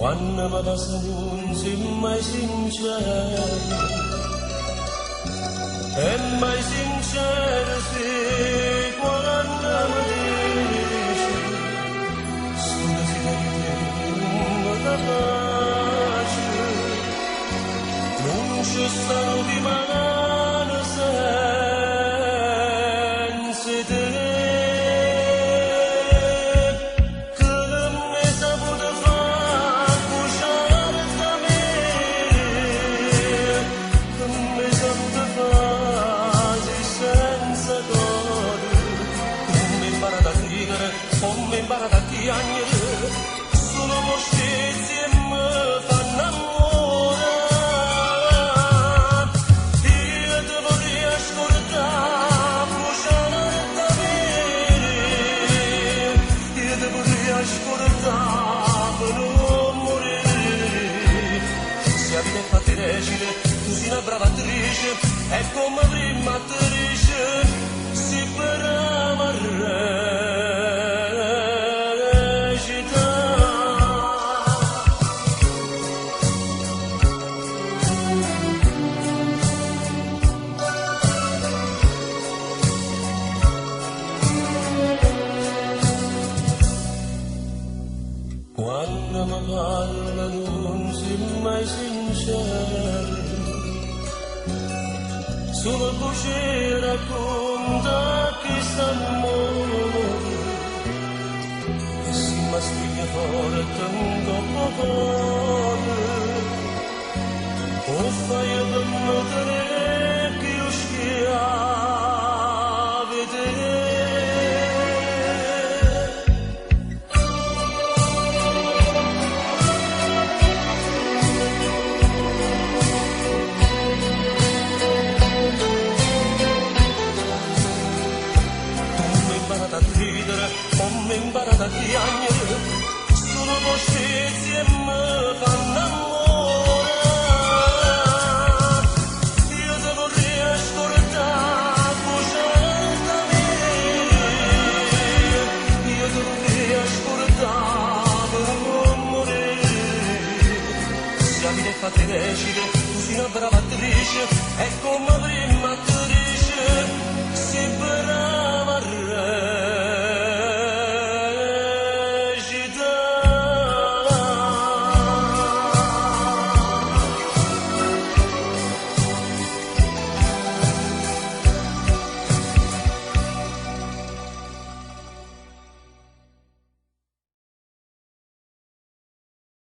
quando mi passa non sei mai sincero e mai sincero sei quando mi dici solo si deve da pace non ci stanno di mano senza te. Come impara da chiagnere, sono moscizi e mi fanno amore. Io ti vorrei ascoltare, bruciare da me. Io ti vorrei ascoltare per non morire. Se la vita è fatta recita, tu sei una brava attrice, è come prima attrice, si per amare. Quando mi parla non sei mai sincero, solo così racconta che s'amore, e si mi spiglia fuori tanto poco, o fai a dammatore che io schiave te. Come impara da piangere, sono coscienze e mi fanno amore. Io ti vorrei ascoltare, bruciare da me. Io ti vorrei ascoltare per non morire. Se la vita è fatta recita, tu sei una brava attrice, è come prima attrice, sei brava.